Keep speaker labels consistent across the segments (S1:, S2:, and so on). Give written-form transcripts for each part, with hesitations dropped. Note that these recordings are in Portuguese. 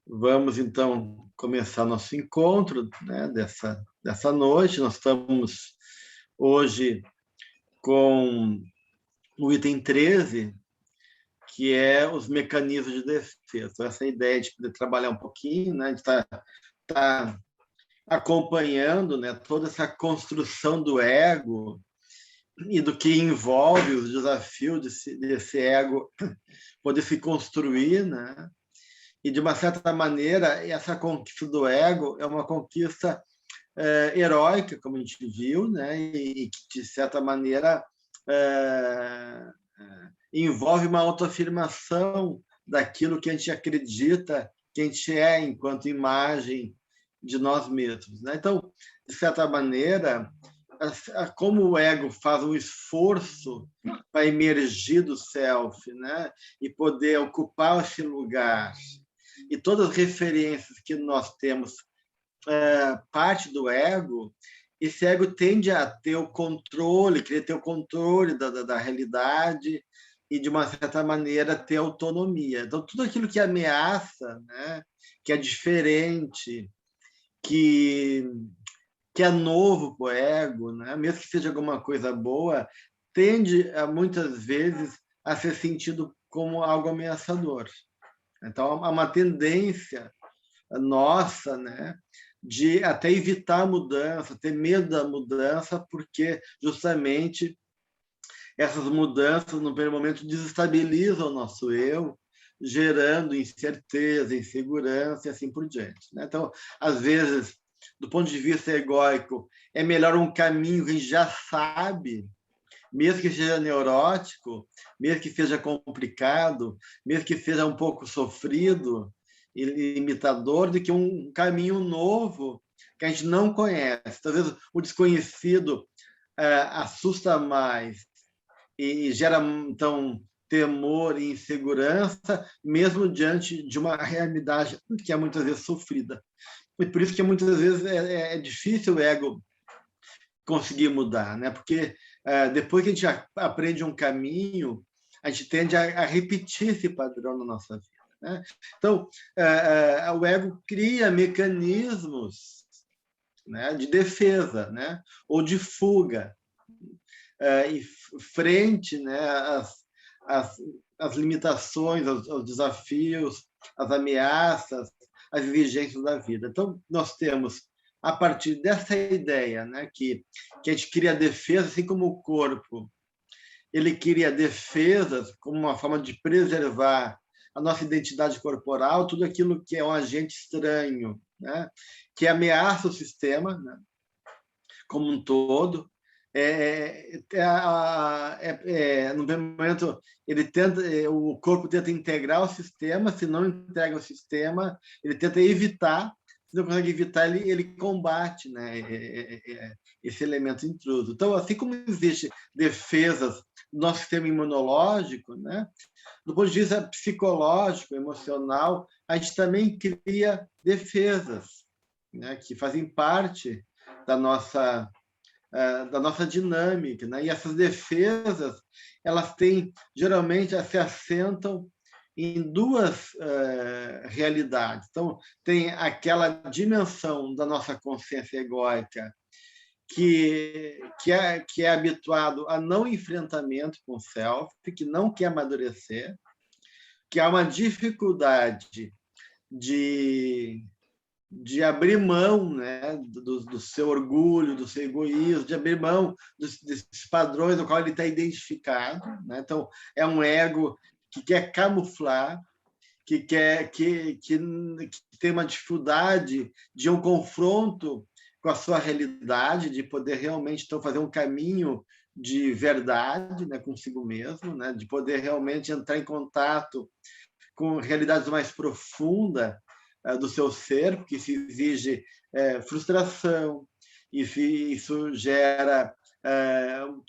S1: Vamos, então, começar nosso encontro, né, dessa noite. Nós estamos hoje com o item 13, que é os mecanismos de defesa. Então, essa ideia de poder trabalhar um pouquinho, né, de estar acompanhando, né, toda essa construção do ego e do que envolve os desafios desse ego poder se construir, né? E, de uma certa maneira, essa conquista do ego é uma conquista heróica, como a gente viu, né? E que, de certa maneira, envolve uma autoafirmação daquilo que a gente acredita que a gente é enquanto imagem de nós mesmos, né? Então, de certa maneira, como o ego faz um esforço para emergir do self, né? E poder ocupar esse lugar, e todas as referências que nós temos parte do ego, esse ego tende a ter o controle, querer ter o controle da realidade e, de uma certa maneira, ter autonomia. Então, tudo aquilo que ameaça, né, que é diferente, que é novo para o ego, né, mesmo que seja alguma coisa boa, tende, muitas vezes, a ser sentido como algo ameaçador. Então, há uma tendência nossa, né, de até evitar a mudança, ter medo da mudança, porque justamente essas mudanças, no primeiro momento, desestabilizam o nosso eu, gerando incerteza, insegurança e assim por diante, né? Então, às vezes, do ponto de vista egóico, é melhor um caminho que a gente já sabe, mesmo que seja neurótico, mesmo que seja complicado, mesmo que seja um pouco sofrido e limitador, do que um caminho novo que a gente não conhece. Talvez o desconhecido assusta mais e gera, então, temor e insegurança, mesmo diante de uma realidade que é muitas vezes sofrida. E por isso que muitas vezes é difícil o ego conseguir mudar, né? Porque depois que a gente aprende um caminho, a gente tende a repetir esse padrão na nossa vida, né? Então, o ego cria mecanismos, né, de defesa, né, ou de fuga, e frente, né, às limitações, aos desafios, às ameaças, às exigências da vida. Então, nós temos, a partir dessa ideia, né, que a gente cria defesa, assim como o corpo, ele cria defesas como uma forma de preservar a nossa identidade corporal, tudo aquilo que é um agente estranho, né, que ameaça o sistema, né, como um todo. No primeiro momento, o corpo tenta integrar o sistema, se não integra o sistema, ele tenta evitar, se não consegue evitar, ele combate, né, esse elemento intruso. Então, assim como existe defesas do nosso sistema imunológico, né, do ponto de vista psicológico, emocional, a gente também cria defesas, né, que fazem parte da nossa dinâmica, né? E essas defesas, elas têm, geralmente, se assentam em duas realidades. Então, tem aquela dimensão da nossa consciência egóica que é habituado a não enfrentamento com o self, que não quer amadurecer, que há uma dificuldade de abrir mão, né, do seu orgulho, do seu egoísmo, de abrir mão desses padrões no qual ele está identificado, né? Então, é um ego que quer camuflar, que tem uma dificuldade de um confronto com a sua realidade, de poder realmente, então, fazer um caminho de verdade, né, consigo mesmo, né, de poder realmente entrar em contato com realidades mais profundas do seu ser, porque isso exige frustração, isso gera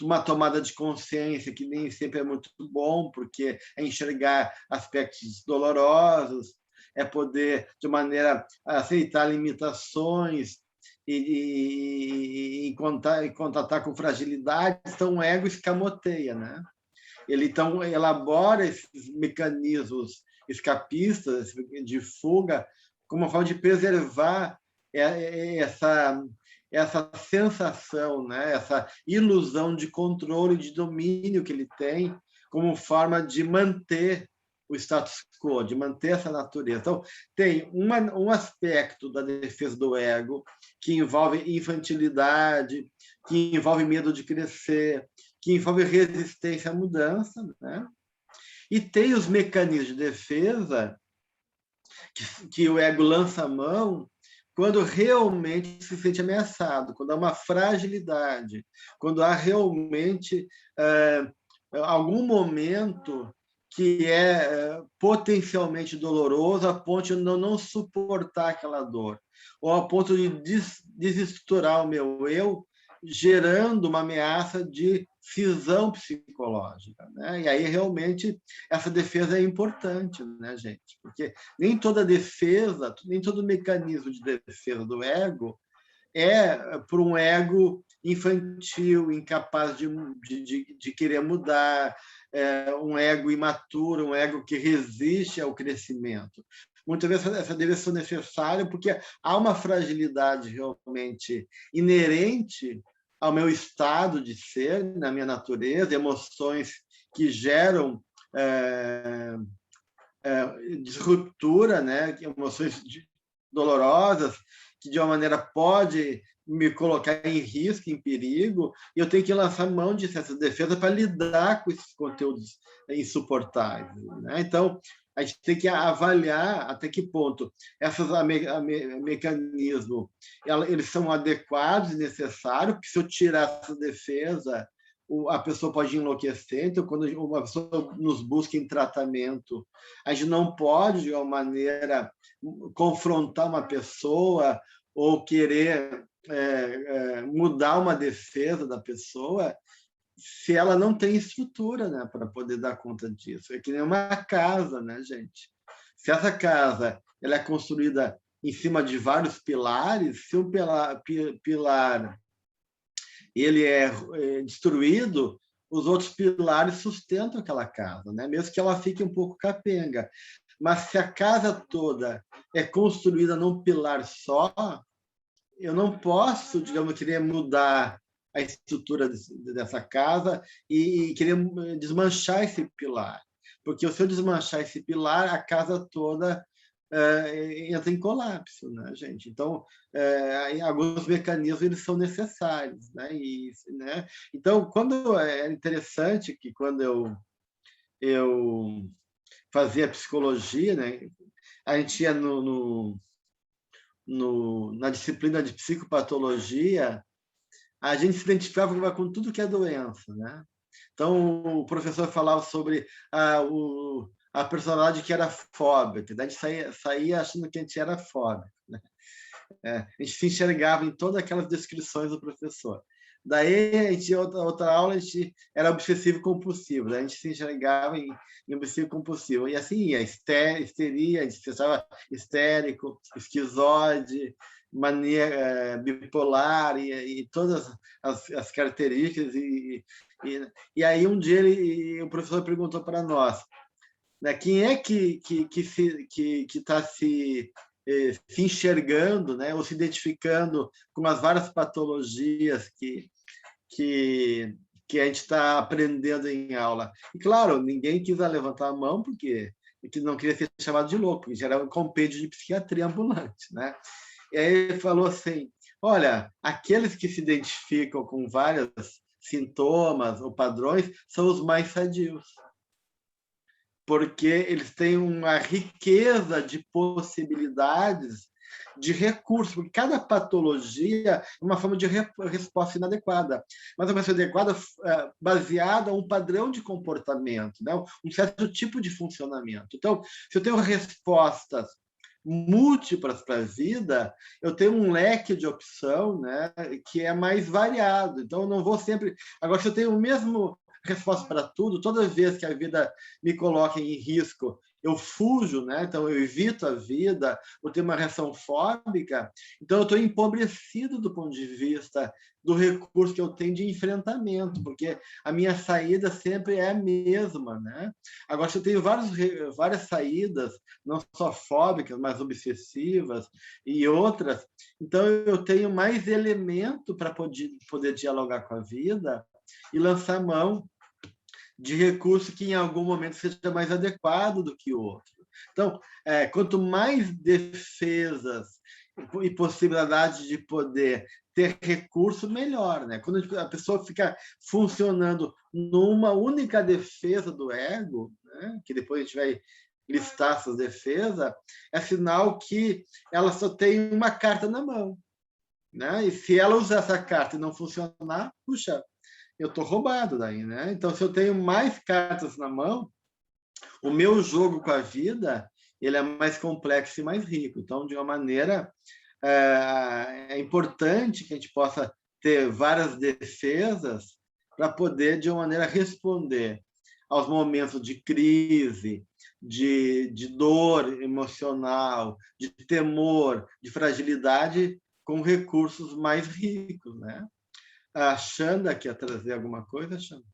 S1: uma tomada de consciência que nem sempre é muito bom, porque é enxergar aspectos dolorosos, é poder, de maneira, aceitar limitações e contatar com fragilidades. Então, o ego escamoteia, né? Ele, então, elabora esses mecanismos escapistas de fuga como uma forma de preservar essa sensação, né? Essa ilusão de controle, de domínio que ele tem, como forma de manter o status quo, de manter essa natureza. Então, tem um aspecto da defesa do ego que envolve infantilidade, que envolve medo de crescer, que envolve resistência à mudança, né? E tem os mecanismos de defesa que o ego lança a mão quando realmente se sente ameaçado, quando há uma fragilidade, quando há realmente algum momento que é potencialmente doloroso a ponto de não suportar aquela dor, ou a ponto de desestruturar o meu eu, gerando uma ameaça de cisão psicológica, né? E aí realmente essa defesa é importante, né, gente? Porque nem toda defesa, nem todo mecanismo de defesa do ego é por um ego infantil, incapaz de querer mudar, um ego imaturo, um ego que resiste ao crescimento. Muitas vezes essa defesa é necessária porque há uma fragilidade realmente inerente ao meu estado de ser, na minha natureza, emoções que geram disruptura, né? Emoções dolorosas, que de uma maneira pode me colocar em risco, em perigo, e eu tenho que lançar mão de certa defesa para lidar com esses conteúdos insuportáveis, né? Então, a gente tem que avaliar até que ponto esses mecanismos eles são adequados e necessários, porque se eu tirar essa defesa, a pessoa pode enlouquecer. Então, quando uma pessoa nos busca em tratamento, a gente não pode, de uma maneira, confrontar uma pessoa ou querer mudar uma defesa da pessoa se ela não tem estrutura, né, para poder dar conta disso. É que nem uma casa, né, gente? Se essa casa ela é construída em cima de vários pilares, se um pilar ele é destruído, os outros pilares sustentam aquela casa, né? Mesmo que ela fique um pouco capenga. Mas se a casa toda é construída num pilar só, eu não posso, digamos, querer mudar a estrutura dessa casa e querer desmanchar esse pilar. Porque se eu desmanchar esse pilar, a casa toda entra em colapso, né, gente? Então, alguns mecanismos eles são necessários, né? Né? Então, quando é interessante que quando eu fazia psicologia, né, a gente ia na disciplina de psicopatologia, a gente se identificava com tudo que é doença, né? Então, o professor falava sobre a personalidade que era fóbica, daí a gente saía achando que a gente era fóbico, né? A gente se enxergava em todas aquelas descrições do professor. Daí, a gente, outra aula, a gente era obsessivo-compulsivo, daí a gente se enxergava em obsessivo-compulsivo. E assim, a histeria, a gente se achava histérico, esquizoide, mania bipolar e todas as características. E aí, um dia, o professor perguntou para nós, né, quem é que está se enxergando, né, ou se identificando com as várias patologias que a gente está aprendendo em aula. E, claro, ninguém quis levantar a mão porque não queria ser chamado de louco, porque era um compêndio de psiquiatria ambulante, né? E aí ele falou assim, olha, aqueles que se identificam com vários sintomas ou padrões são os mais sadios, porque eles têm uma riqueza de possibilidades, de recursos, porque cada patologia é uma forma de resposta inadequada, mas uma resposta adequada baseada em um padrão de comportamento, né? Um certo tipo de funcionamento. Então, se eu tenho respostas múltiplas para a vida, eu tenho um leque de opção, né, que é mais variado. Então, eu não vou sempre... Agora, se eu tenho o mesmo resposta para tudo, toda vez que a vida me coloca em risco, eu fujo, né? Então eu evito a vida, ou tenho uma reação fóbica, então eu estou empobrecido do ponto de vista do recurso que eu tenho de enfrentamento, porque a minha saída sempre é a mesma, né? Agora, se eu tenho várias saídas, não só fóbicas, mas obsessivas e outras, então eu tenho mais elemento para poder dialogar com a vida e lançar mão de recurso que em algum momento seja mais adequado do que o outro. Então, quanto mais defesas e possibilidade de poder ter recurso, melhor, né? Quando a pessoa fica funcionando numa única defesa do ego, né? Que depois a gente vai listar essas defesas, é sinal que ela só tem uma carta na mão, né? E se ela usar essa carta e não funcionar, puxa, eu estou roubado daí, né? Então, se eu tenho mais cartas na mão, o meu jogo com a vida ele é mais complexo e mais rico. Então, de uma maneira, é importante que a gente possa ter várias defesas para poder, de uma maneira, responder aos momentos de crise, de dor emocional, de temor, de fragilidade, com recursos mais ricos, né? A Xanda quer trazer alguma coisa, Xanda?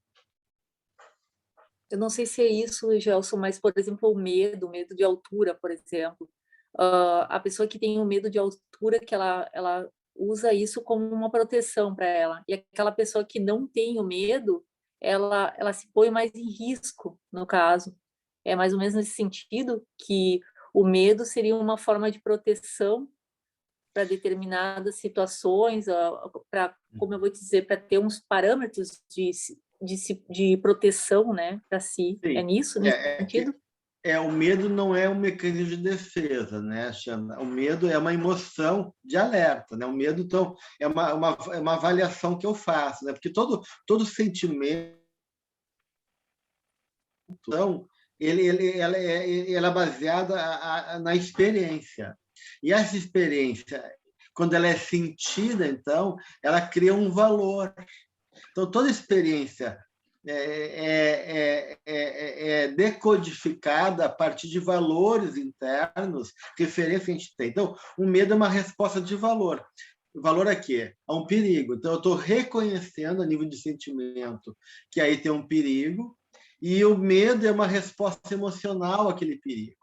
S2: Eu não sei se é isso, Gelson, mas, por exemplo, o medo de altura, por exemplo. A pessoa que tem o medo de altura, que ela usa isso como uma proteção para ela. E aquela pessoa que não tem o medo, ela se põe mais em risco, no caso. É mais ou menos nesse sentido que o medo seria uma forma de proteção para determinadas situações, para, como eu vou dizer, para ter uns parâmetros de proteção, né, para si. É
S1: Sim.
S2: nisso, nesse sentido?
S1: O medo não é um mecanismo de defesa, né, Xana? O medo é uma emoção de alerta, né? O medo, então, é uma avaliação que eu faço, né? Porque todo sentimento, então, ela é baseada na experiência. E essa experiência, quando ela é sentida, então, ela cria um valor. Então, toda experiência é decodificada a partir de valores internos, referência que a gente tem. Então, o medo é uma resposta de valor. O valor aqui é um perigo. Então, eu estou reconhecendo a nível de sentimento que aí tem um perigo, e o medo é uma resposta emocional àquele perigo.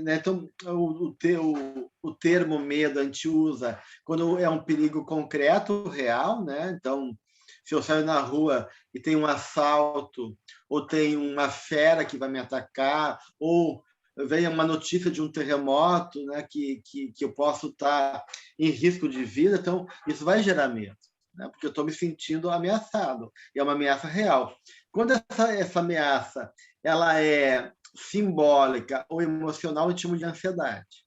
S1: Então, o termo medo a gente usa quando é um perigo concreto, real, né? Então, se eu saio na rua e tem um assalto, ou tem uma fera que vai me atacar, ou vem uma notícia de um terremoto, né, que eu posso estar em risco de vida, então isso vai gerar medo, né, porque eu estou me sentindo ameaçado, e é uma ameaça real. Quando essa ameaça ela é simbólica ou emocional, eu chamo de ansiedade.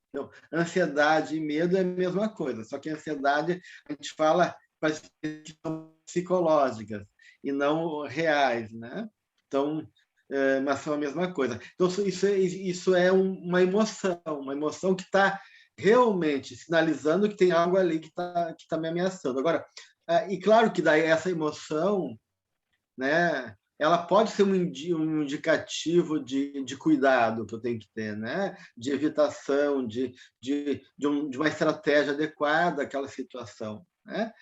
S1: Então, ansiedade e medo é a mesma coisa, só que a ansiedade a gente fala para questões psicológicas e não reais, né? Então, mas são a mesma coisa. Então, isso é uma emoção que está realmente sinalizando que tem algo ali que tá me ameaçando. Agora, e claro que daí essa emoção, né? Ela pode ser um indicativo de cuidado que eu tenho que ter, né? De evitação, de uma estratégia adequada àquela situação, né?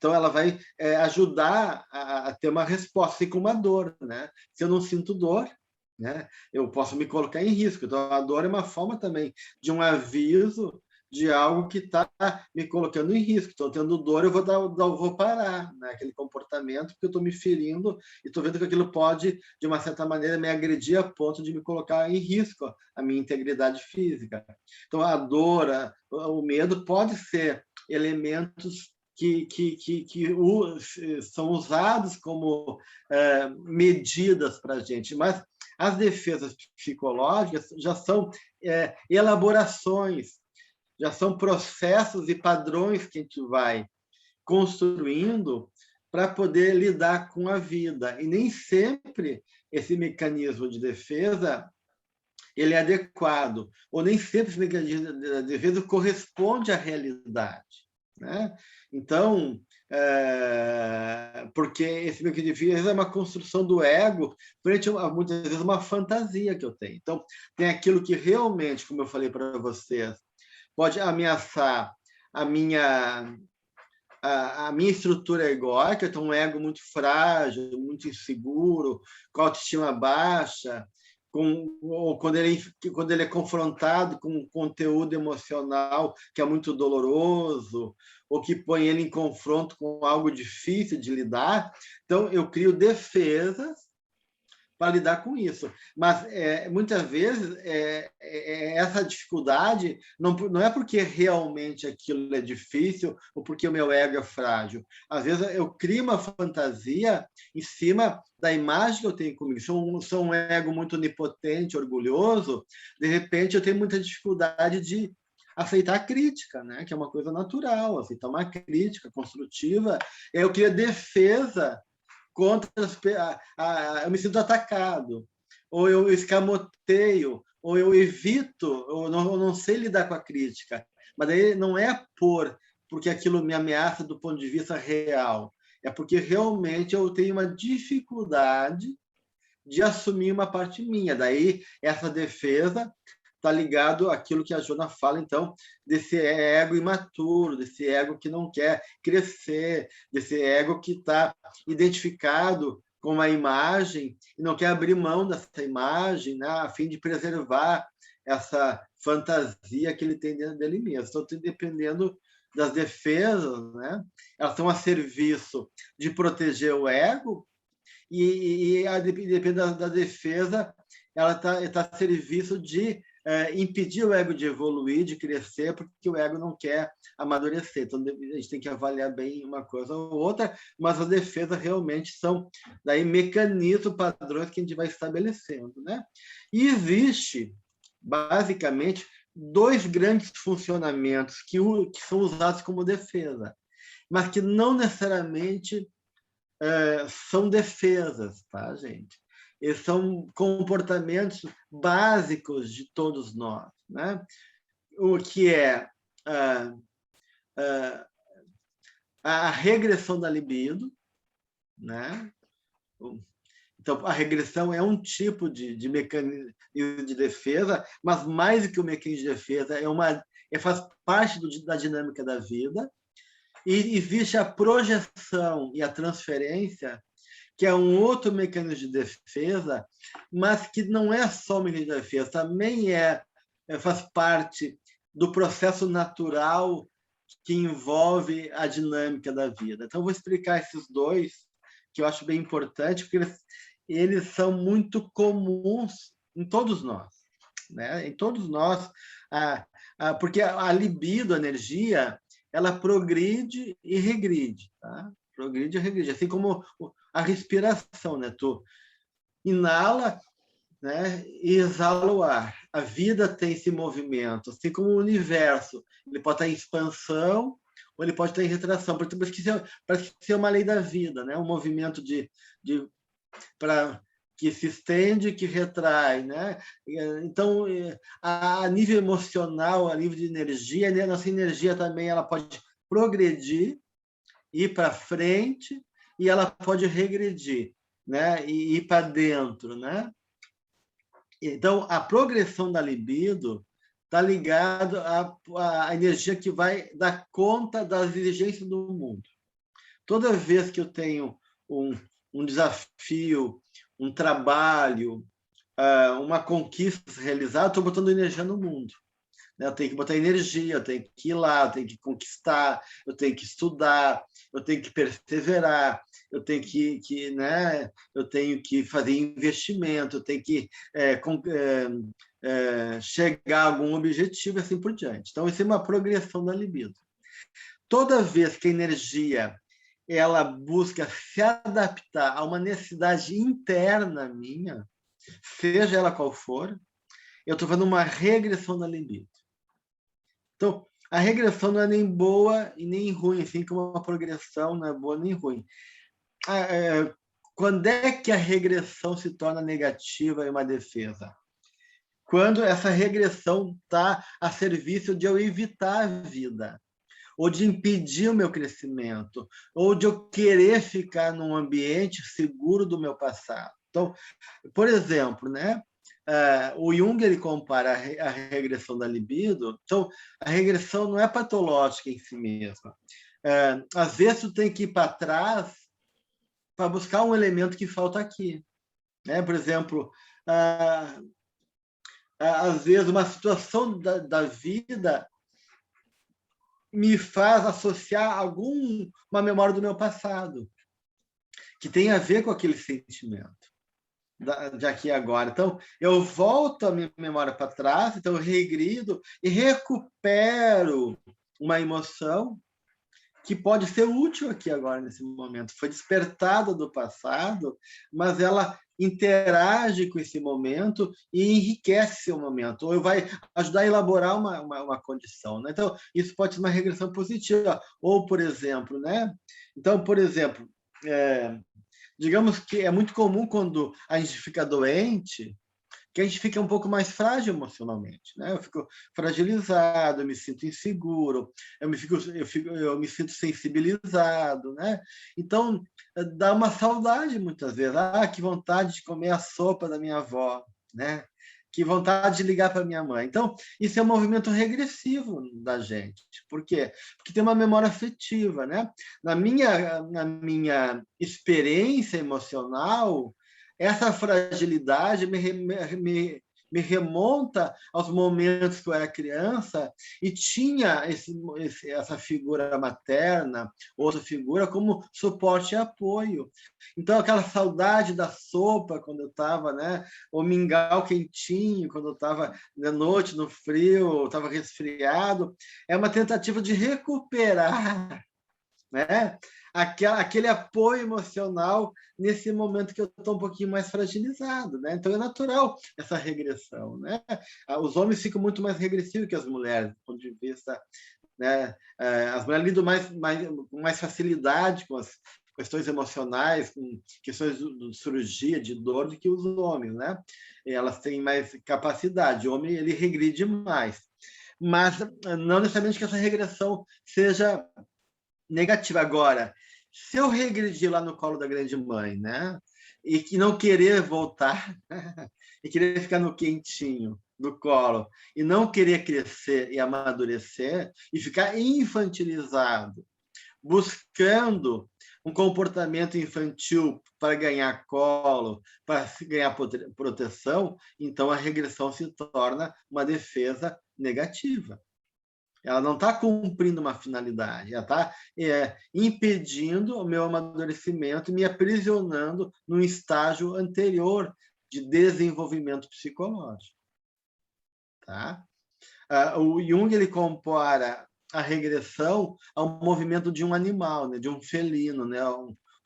S1: Então, ela vai ajudar a ter uma resposta, assim como a dor, né? Se eu não sinto dor, né, eu posso me colocar em risco. Então, a dor é uma forma também de um aviso de algo que está me colocando em risco. Estou tendo dor, eu vou parar, né, aquele comportamento, porque eu estou me ferindo e estou vendo que aquilo pode, de uma certa maneira, me agredir a ponto de me colocar em risco a minha integridade física. Então, a dor, o medo pode ser elementos que são usados como medidas para a gente, mas as defesas psicológicas já são elaborações, já são processos e padrões que a gente vai construindo para poder lidar com a vida. E nem sempre esse mecanismo de defesa ele é adequado, ou nem sempre esse mecanismo de defesa corresponde à realidade, né? Então, porque esse mecanismo de defesa é uma construção do ego frente a, muitas vezes, uma fantasia que eu tenho. Então, tem aquilo que realmente, como eu falei para vocês, pode ameaçar a minha estrutura egóica, então um ego muito frágil, muito inseguro, com autoestima baixa, ou quando ele é confrontado com um conteúdo emocional que é muito doloroso, ou que põe ele em confronto com algo difícil de lidar. Então, eu crio defesas para lidar com isso. Mas, muitas vezes, essa dificuldade não é porque realmente aquilo é difícil ou porque o meu ego é frágil. Às vezes, eu crio uma fantasia em cima da imagem que eu tenho comigo. Se eu sou um ego muito onipotente, orgulhoso, de repente, eu tenho muita dificuldade de aceitar a crítica, né? Que é uma coisa natural, aceitar uma crítica construtiva. Eu crio defesa contra eu me sinto atacado, ou eu escamoteio, ou eu evito, eu não sei lidar com a crítica. Mas daí não é porque aquilo me ameaça do ponto de vista real, é porque realmente eu tenho uma dificuldade de assumir uma parte minha. Daí essa defesa está ligado àquilo que a Jona fala, então, desse ego imaturo, desse ego que não quer crescer, desse ego que está identificado com uma imagem e não quer abrir mão dessa imagem, né, a fim de preservar essa fantasia que ele tem dentro dele mesmo. Então, dependendo das defesas, né, elas estão a serviço de proteger o ego e dependendo da defesa, ela está a serviço de impedir o ego de evoluir, de crescer, porque o ego não quer amadurecer. Então, a gente tem que avaliar bem uma coisa ou outra, mas as defesas realmente são daí mecanismos, padrões que a gente vai estabelecendo, né? E existe, basicamente, dois grandes funcionamentos que são usados como defesa, mas que não necessariamente são defesas, tá, gente? Eles são comportamentos básicos de todos nós, né? O que é a regressão da libido, né? Então, a regressão é um tipo de mecanismo de defesa, mas mais do que o mecanismo de defesa, faz parte da dinâmica da vida. E existe a projeção e a transferência, que é um outro mecanismo de defesa, mas que não é só um mecanismo de defesa, também faz parte do processo natural que envolve a dinâmica da vida. Então, vou explicar esses dois, que eu acho bem importante, porque eles são muito comuns em todos nós, né? Em todos nós, porque a libido, a energia, ela progride e regride, tá? Progride e regride, assim como a respiração, né? Tu inala, né, e exala o ar. A vida tem esse movimento, assim como o universo. Ele pode estar em expansão ou ele pode estar em retração. Parece que é uma lei da vida, né? Um movimento que se estende, que retrai, né? Então, a nível emocional, a nível de energia, a nossa energia também ela pode progredir, ir para frente, e ela pode regredir, né? E ir para dentro, né? Então, a progressão da libido está ligado à energia que vai dar conta das exigências do mundo. Toda vez que eu tenho um desafio, um trabalho, uma conquista realizada, estou botando energia no mundo. Eu tenho que botar energia, eu tenho que ir lá, eu tenho que conquistar, eu tenho que estudar, eu tenho que perseverar, eu tenho né? Eu tenho que fazer investimento, eu tenho que chegar a algum objetivo e assim por diante. Então, isso é uma progressão da libido. Toda vez que a energia ela busca se adaptar a uma necessidade interna minha, seja ela qual for, eu estou fazendo uma regressão da libido. Então, a regressão não é nem boa e nem ruim, assim como uma progressão não é boa nem ruim. Quando é que a regressão se torna negativa e uma defesa? Quando essa regressão está a serviço de eu evitar a vida. ou de impedir o meu crescimento, ou de eu querer ficar num ambiente seguro do meu passado. Então, por exemplo, né? O Jung ele compara a regressão da libido. Então, a regressão não é patológica em si mesma. Às vezes, tu tem que ir para trás para buscar um elemento que falta aqui. Né? Por exemplo, às vezes, uma situação da vida me faz associar uma memória do meu passado, que tem a ver com aquele sentimento de aqui e agora. Então, eu volto a minha memória para trás, então eu regrido e recupero uma emoção que pode ser útil aqui agora, nesse momento. Foi despertada do passado, mas ela interage com esse momento e enriquece seu momento, ou vai ajudar a elaborar uma condição. Né? Então, isso pode ser uma regressão positiva. Ou, por exemplo, né? Então, por exemplo, digamos que é muito comum quando a gente fica doente, que a gente fica um pouco mais frágil emocionalmente, né? Eu fico fragilizado, eu me sinto inseguro, eu me sinto sensibilizado, né? Então, dá uma saudade muitas vezes. Que vontade de comer a sopa da minha avó, né? Que vontade de ligar para minha mãe. Então, isso é um movimento regressivo da gente. Por quê? Porque tem uma memória afetiva, né? Na minha experiência emocional, essa fragilidade me remonta aos momentos que eu era criança e tinha essa figura materna, outra figura, como suporte e apoio. Então, aquela saudade da sopa, quando eu estava, né? O mingau quentinho, quando eu estava de noite no frio, estava resfriado, é uma tentativa de recuperar, né? Aquele apoio emocional nesse momento que eu estou um pouquinho mais fragilizado, né? Então é natural essa regressão, né? Os homens ficam muito mais regressivos que as mulheres, do ponto de vista, né? As mulheres lidam com mais facilidade com as questões emocionais, com questões de cirurgia, de dor, do que os homens, né? Elas têm mais capacidade. O homem ele regride mais, mas não necessariamente que essa regressão seja negativa. Agora, se eu regredir lá no colo da grande mãe, né? E que não querer voltar, e querer ficar no quentinho do colo, e não querer crescer e amadurecer, e ficar infantilizado, buscando um comportamento infantil para ganhar colo, para ganhar proteção, então a regressão se torna uma defesa negativa. Ela não está cumprindo uma finalidade, ela está impedindo o meu amadurecimento, me aprisionando num estágio anterior de desenvolvimento psicológico. Tá? O Jung ele compara a regressão ao movimento de um animal, né? De um felino, né?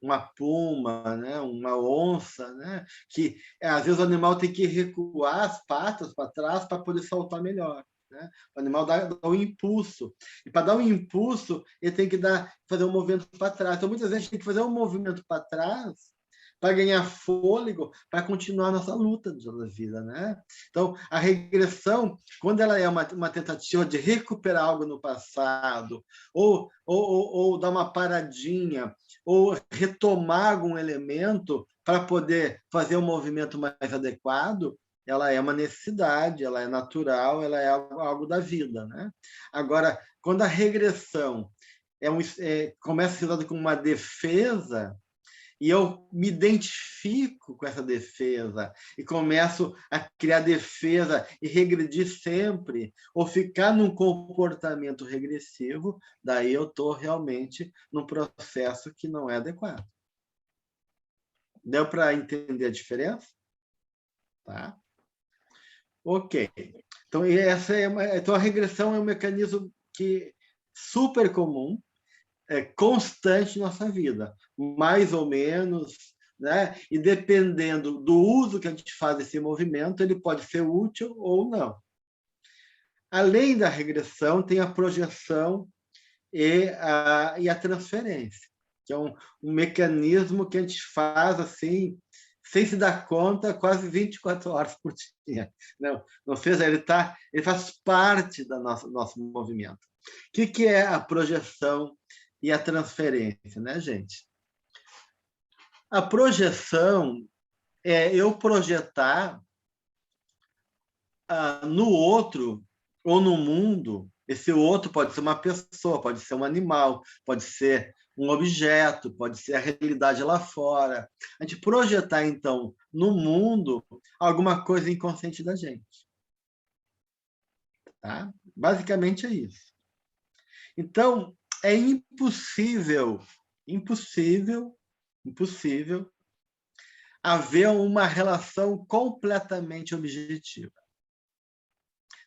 S1: Uma puma, né? Uma onça, né? Que às vezes o animal tem que recuar as patas para trás para poder saltar melhor. Né? O animal dá um impulso. E para dar um impulso, ele tem que fazer um movimento para trás. Então, muitas vezes, a gente tem que fazer um movimento para trás para ganhar fôlego, para continuar a nossa luta da vida. Né? Então, a regressão, quando ela é uma tentativa de recuperar algo no passado, ou dar uma paradinha, ou retomar algum elemento para poder fazer um movimento mais adequado, ela é uma necessidade, ela é natural, ela é algo da vida. Né? Agora, quando a regressão começa a ser dada como uma defesa, e eu me identifico com essa defesa e começo a criar defesa e regredir sempre, ou ficar num comportamento regressivo, daí eu estou realmente num processo que não é adequado. Deu para entender a diferença? Tá? Ok. Então, então a regressão é um mecanismo super comum, constante em nossa vida, mais ou menos, né? E dependendo do uso que a gente faz desse movimento, ele pode ser útil ou não. Além da regressão, tem a projeção e a transferência, que é um mecanismo que a gente faz assim, sem se dar conta, quase 24 horas por dia. Não fez, ele faz parte do nosso movimento. O que é a projeção e a transferência, né, gente? A projeção é eu projetar no outro ou no mundo. Esse outro pode ser uma pessoa, pode ser um animal, pode ser um objeto, pode ser a realidade lá fora. A gente projetar, então, no mundo alguma coisa inconsciente da gente. Tá? Basicamente é isso. Então, é impossível haver uma relação completamente objetiva.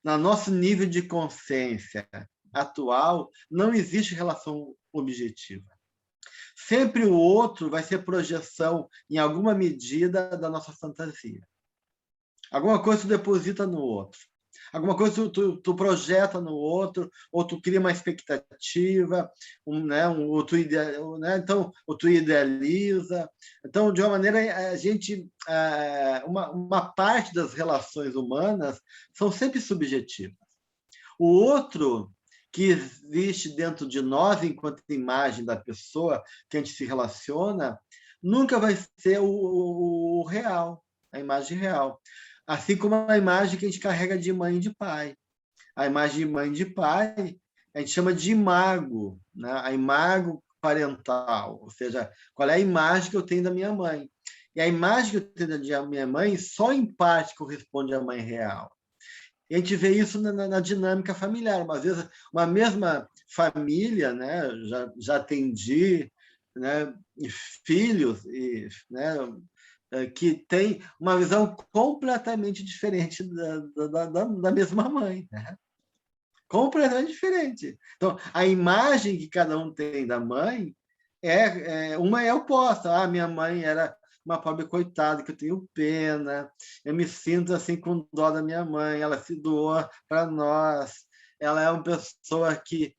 S1: No nosso nível de consciência atual, não existe relação objetiva. Sempre o outro vai ser projeção, em alguma medida, da nossa fantasia. Alguma coisa tu deposita no outro. Alguma coisa tu projeta no outro, ou tu cria uma expectativa, ou tu idealiza. Então, de uma maneira, a gente, uma parte das relações humanas são sempre subjetivas. O outro que existe dentro de nós, enquanto imagem da pessoa que a gente se relaciona, nunca vai ser o real, a imagem real. Assim como a imagem que a gente carrega de mãe e de pai. A imagem de mãe e de pai, a gente chama de imago, né? A imago parental, ou seja, qual é a imagem que eu tenho da minha mãe. E a imagem que eu tenho da minha mãe só em parte corresponde à mãe real. E a gente vê isso na dinâmica familiar. Uma vez, uma mesma família, né? Já atendi, né? Filhos, que tem uma visão completamente diferente da mesma mãe. Né? Completamente diferente. Então, a imagem que cada um tem da mãe uma é oposta. Minha mãe era uma pobre coitada, que eu tenho pena, eu me sinto assim com dó da minha mãe, ela se doou para nós, ela é uma pessoa que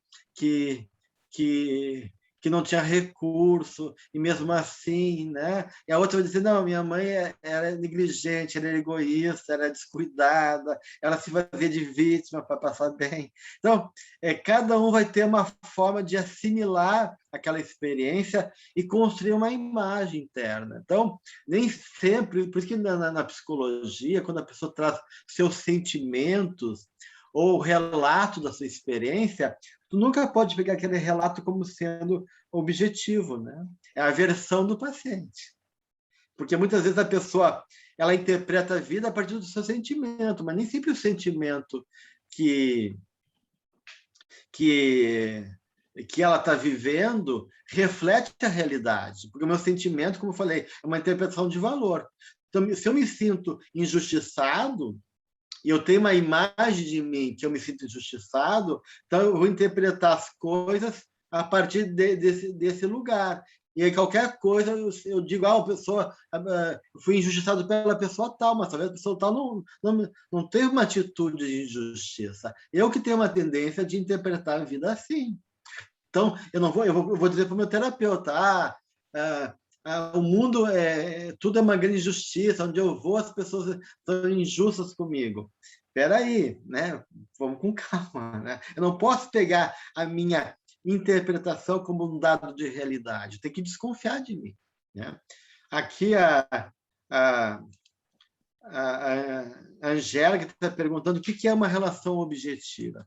S1: não tinha recurso, e mesmo assim, né? E a outra vai dizer, não, minha mãe era negligente, era egoísta, era descuidada, ela se fazia de vítima para passar bem. Então, cada um vai ter uma forma de assimilar aquela experiência e construir uma imagem interna. Então, nem sempre, por isso que na psicologia, quando a pessoa traz seus sentimentos ou relato da sua experiência, tu nunca pode pegar aquele relato como sendo objetivo, né? É a versão do paciente. Porque muitas vezes a pessoa ela interpreta a vida a partir do seu sentimento, mas nem sempre o sentimento que ela está vivendo reflete a realidade. Porque o meu sentimento, como eu falei, é uma interpretação de valor. Então, se eu me sinto injustiçado, e eu tenho uma imagem de mim que eu me sinto injustiçado, então eu vou interpretar as coisas a partir desse lugar. E aí, qualquer coisa, eu digo, a pessoa, eu fui injustiçado pela pessoa tal, mas talvez a pessoa tal não teve uma atitude de injustiça. Eu que tenho uma tendência de interpretar a vida assim. Então, eu vou dizer para o meu terapeuta, o mundo tudo é uma grande injustiça, onde eu vou as pessoas são injustas comigo. Espera aí, né? Vamos com calma, né? Eu não posso pegar a minha interpretação como um dado de realidade, tem que desconfiar de mim, né? Aqui a Angélica está perguntando o que é uma relação objetiva.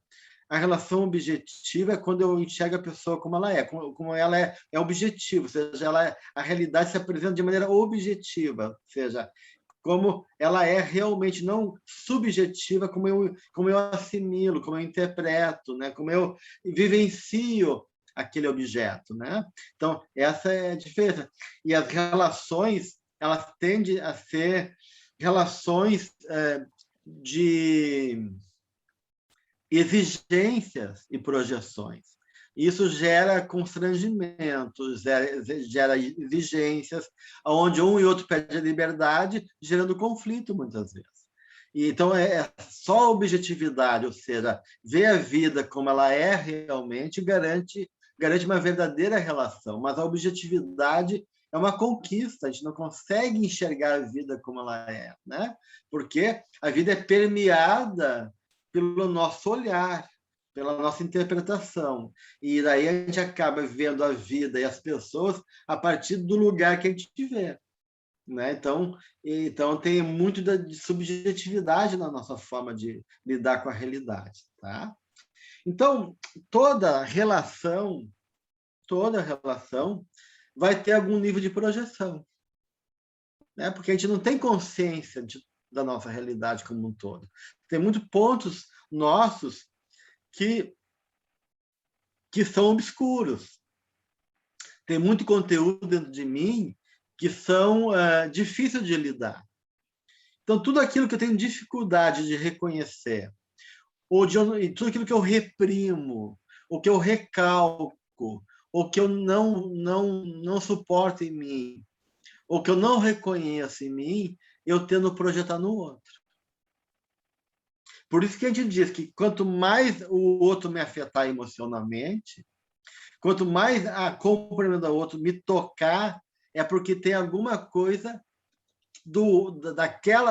S1: A relação objetiva é quando eu enxergo a pessoa como ela é, como ela é objetiva, ou seja, a realidade se apresenta de maneira objetiva, ou seja, como ela é realmente, não subjetiva, como eu assimilo, como eu interpreto, né? Como eu vivencio aquele objeto. Né? Então, essa é a diferença. E as relações, elas tendem a ser relações de exigências e projeções. Isso gera constrangimentos, gera exigências, onde um e outro pedem a liberdade, gerando conflito, muitas vezes. Então, é só a objetividade, ou seja, ver a vida como ela é realmente, garante uma verdadeira relação, mas a objetividade é uma conquista, a gente não consegue enxergar a vida como ela é, né? Porque a vida é permeada pelo nosso olhar, pela nossa interpretação. E daí a gente acaba vendo a vida e as pessoas a partir do lugar que a gente vê, né? Então tem muito de subjetividade na nossa forma de lidar com a realidade, tá? Então, toda relação vai ter algum nível de projeção, né? Porque a gente não tem consciência da nossa realidade como um todo. Tem muitos pontos nossos que são obscuros. Tem muito conteúdo dentro de mim que são difíceis de lidar. Então, tudo aquilo que eu tenho dificuldade de reconhecer, tudo aquilo que eu reprimo, ou que eu recalco, ou que eu não suporto em mim, ou que eu não reconheço em mim, eu tendo a projetar no outro. Por isso que a gente diz que quanto mais o outro me afetar emocionalmente, quanto mais a compreensão do outro me tocar, é porque tem alguma coisa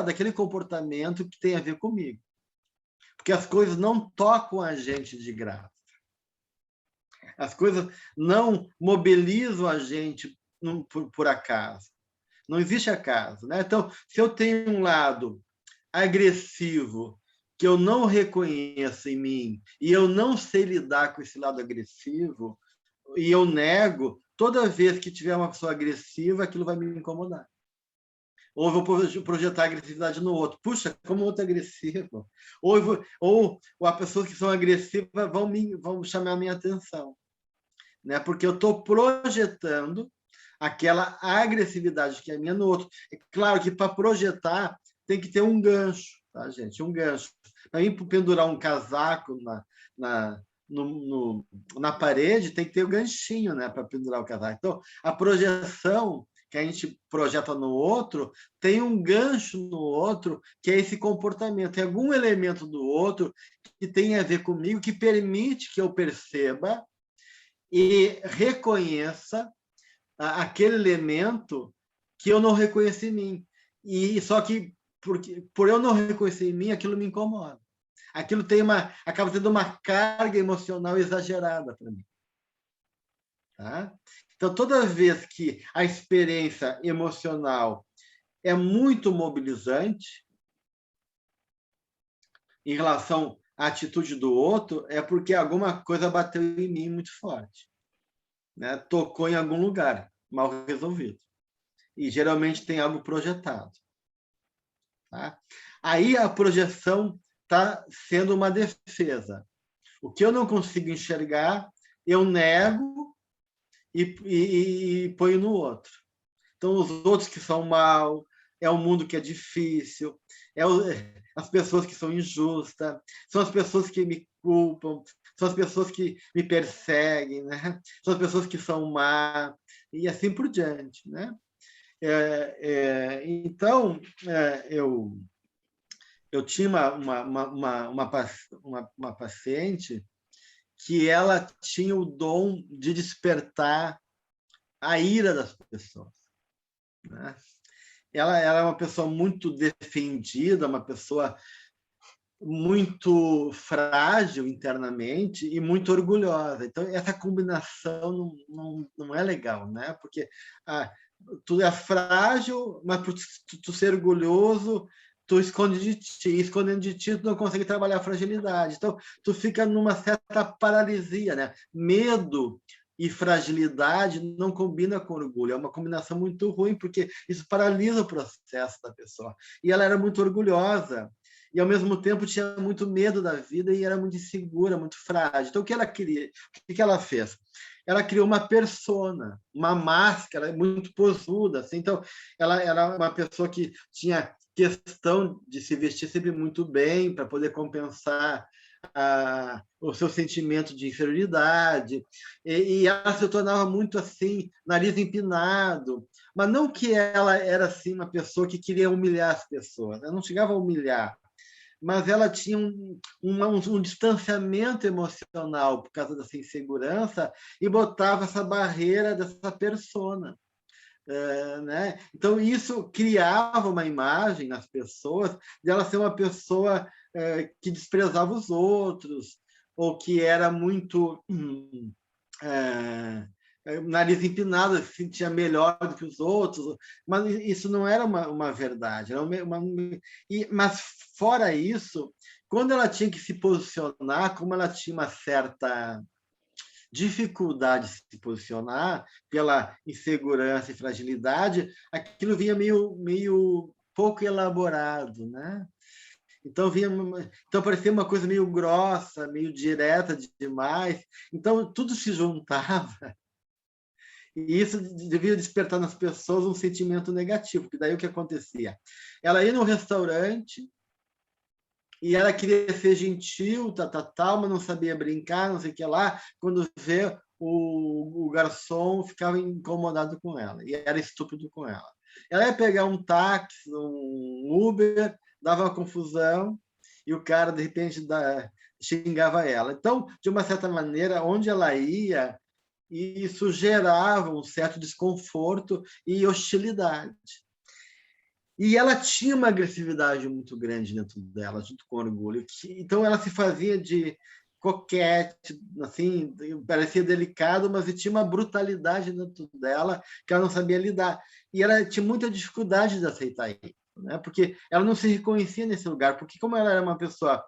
S1: daquele comportamento que tem a ver comigo. Porque as coisas não tocam a gente de graça. As coisas não mobilizam a gente por acaso. Não existe acaso, né? Então, se eu tenho um lado agressivo que eu não reconheço em mim e eu não sei lidar com esse lado agressivo e eu nego, toda vez que tiver uma pessoa agressiva, aquilo vai me incomodar. Ou eu vou projetar agressividade no outro. Puxa, como o outro é agressivo. Ou as pessoas que são agressivas vão chamar a minha atenção, né? Porque eu estou projetando aquela agressividade que é minha no outro. É claro que para projetar tem que ter um gancho, tá, gente? Um gancho. Para mim, pendurar um casaco na parede, tem que ter o ganchinho, né, para pendurar o casaco. Então, a projeção que a gente projeta no outro tem um gancho no outro, que é esse comportamento. Tem algum elemento do outro que tem a ver comigo, que permite que eu perceba e reconheça aquele elemento que eu não reconheci em mim. E só que por eu não reconhecer em mim, aquilo me incomoda. Aquilo acaba tendo uma carga emocional exagerada para mim. Tá? Então, toda vez que a experiência emocional é muito mobilizante em relação à atitude do outro, é porque alguma coisa bateu em mim muito forte, né? Tocou em algum lugar mal resolvido. E geralmente tem algo projetado. Tá? Aí a projeção está sendo uma defesa. O que eu não consigo enxergar, eu nego e ponho no outro. Então, os outros que são mal, é o mundo que é difícil, as pessoas que são injustas, são as pessoas que me culpam, são as pessoas que me perseguem, né? São as pessoas que são má, e assim por diante, né? Então, eu tinha uma paciente que ela tinha o dom de despertar a ira das pessoas, né? Ela era uma pessoa muito defendida, uma pessoa muito frágil internamente e muito orgulhosa. Então, essa combinação não é legal, né? Porque tu é frágil, mas por tu ser orgulhoso, tu esconde de ti. Escondendo de ti, tu não consegue trabalhar a fragilidade. Então, tu fica numa certa paralisia, né? Medo e fragilidade não combina com orgulho. É uma combinação muito ruim, porque isso paralisa o processo da pessoa. E ela era muito orgulhosa. E, ao mesmo tempo, tinha muito medo da vida e era muito insegura, muito frágil. Então, o que ela queria? O que ela fez? Ela criou uma persona, uma máscara muito posuda. Assim. Então, ela era uma pessoa que tinha questão de se vestir sempre muito bem para poder compensar o seu sentimento de inferioridade, e ela se tornava muito assim, nariz empinado, mas não que ela era assim uma pessoa que queria humilhar as pessoas, ela não chegava a humilhar, mas ela tinha um distanciamento emocional por causa dessa insegurança e botava essa barreira dessa persona. né? Então, isso criava uma imagem nas pessoas de ela ser uma pessoa que desprezava os outros, ou que era muito nariz empinado, se sentia melhor do que os outros, mas isso não era uma verdade. Era mas, fora isso, quando ela tinha que se posicionar, como ela tinha uma certa dificuldade de se posicionar pela insegurança e fragilidade, aquilo vinha meio pouco elaborado, né? Então parecia uma coisa meio grossa, meio direta demais. Então tudo se juntava e isso devia despertar nas pessoas um sentimento negativo, porque daí o que acontecia? Ela ia no restaurante e ela queria ser gentil, tal, mas não sabia brincar, não sei o que lá. Quando vê, o garçom ficava incomodado com ela e era estúpido com ela. Ela ia pegar um táxi, um Uber, dava uma confusão e o cara, de repente, xingava ela. Então, de uma certa maneira, onde ela ia, isso gerava um certo desconforto e hostilidade. E ela tinha uma agressividade muito grande dentro dela, junto com orgulho. Então, ela se fazia de coquete, assim, parecia delicado, mas tinha uma brutalidade dentro dela que ela não sabia lidar. E ela tinha muita dificuldade de aceitar isso, né? Porque ela não se reconhecia nesse lugar, porque como ela era uma pessoa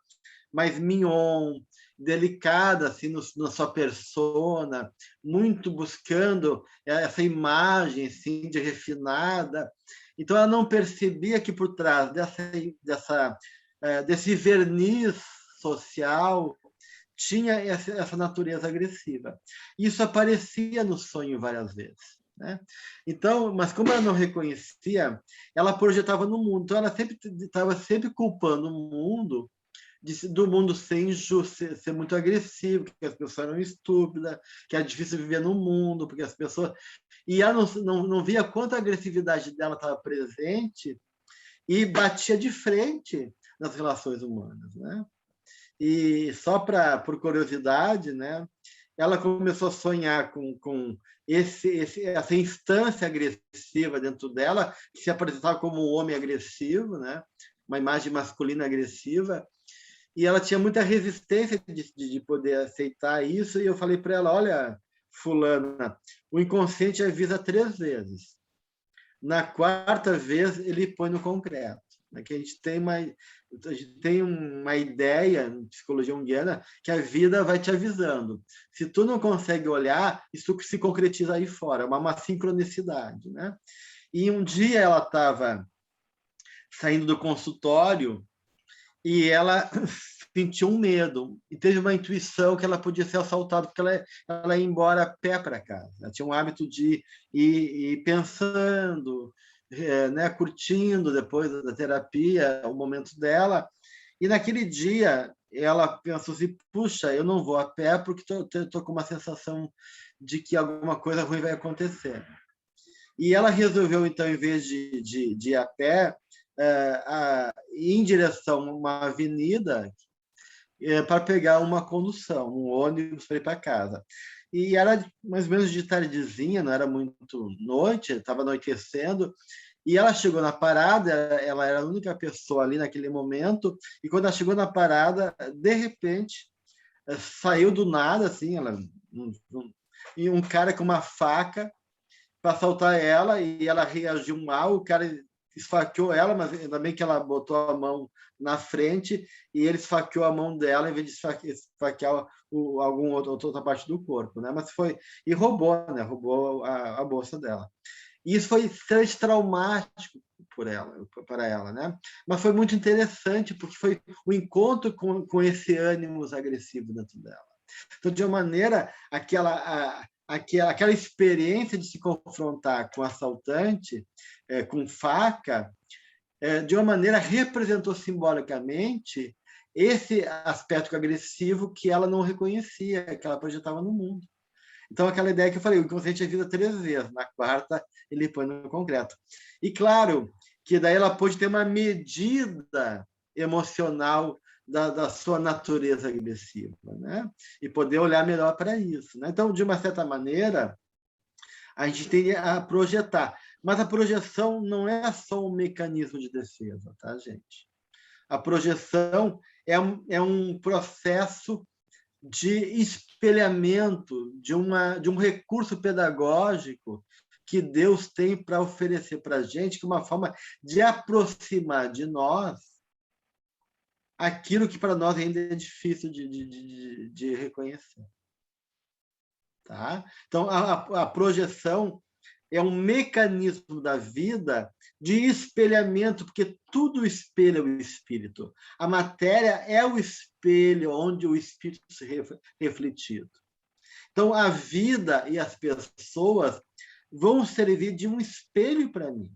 S1: mais mignon, delicada assim na sua persona, muito buscando essa imagem assim de refinada, então ela não percebia que por trás desse verniz social tinha essa natureza agressiva. Isso aparecia no sonho várias vezes, né? Então, mas como ela não reconhecia, ela projetava no mundo. Então ela estava sempre culpando o mundo do mundo ser injusto, ser muito agressivo, que as pessoas eram estúpidas, que é difícil viver no mundo, porque as pessoas... E ela não via quanta agressividade dela estava presente e batia de frente nas relações humanas, né? E só por curiosidade, né, ela começou a sonhar com essa instância agressiva dentro dela, que se apresentava como um homem agressivo, né, uma imagem masculina agressiva, e ela tinha muita resistência de poder aceitar isso, e eu falei para ela, olha, fulana, o inconsciente avisa 3 vezes. Na 4ª vez, ele põe no concreto. Né? Que a gente tem uma ideia, em psicologia junguiana, que a vida vai te avisando. Se tu não consegue olhar, isso se concretiza aí fora, é uma sincronicidade. Né? E um dia ela estava saindo do consultório e ela sentiu um medo e teve uma intuição que ela podia ser assaltada, porque ela ia embora a pé para casa. Ela tinha um hábito de ir pensando, né, curtindo depois da terapia o momento dela. E naquele dia ela pensou assim, puxa, eu não vou a pé porque estou com uma sensação de que alguma coisa ruim vai acontecer. E ela resolveu, então, em vez de ir a pé, ir em direção a uma avenida para pegar uma condução, um ônibus para ir para casa. E era mais ou menos de tardezinha, não era muito noite, estava anoitecendo, e ela chegou na parada, ela era a única pessoa ali naquele momento, e quando ela chegou na parada, de repente, saiu do nada, assim, e um cara com uma faca para assaltar ela, e ela reagiu mal, o cara esfaqueou ela, mas ainda bem que ela botou a mão na frente e ele esfaqueou a mão dela em vez de esfaquear alguma outra parte do corpo, né? Mas e roubou, né? Roubou a bolsa dela. E isso foi extremamente traumático para ela, né? Mas foi muito interessante porque foi o encontro com esse ânimo agressivo dentro dela. Então, de uma maneira, aquela experiência de se confrontar com o assaltante, com faca, de uma maneira representou simbolicamente esse aspecto agressivo que ela não reconhecia, que ela projetava no mundo. Então, aquela ideia que eu falei, o inconsciente avisa 3 vezes, na 4ª ele põe no concreto. E claro que daí ela pôde ter uma medida emocional da sua natureza agressiva, né? E poder olhar melhor para isso, né? Então, de uma certa maneira, a gente tem a projetar. Mas a projeção não é só um mecanismo de defesa, tá, gente? A projeção é um processo de espelhamento de um recurso pedagógico que Deus tem para oferecer para a gente, que é uma forma de aproximar de nós aquilo que para nós ainda é difícil de reconhecer. Tá? Então, a projeção é um mecanismo da vida de espelhamento, porque tudo espelha o espírito. A matéria é o espelho onde o espírito se refletido. Então, a vida e as pessoas vão servir de um espelho para mim.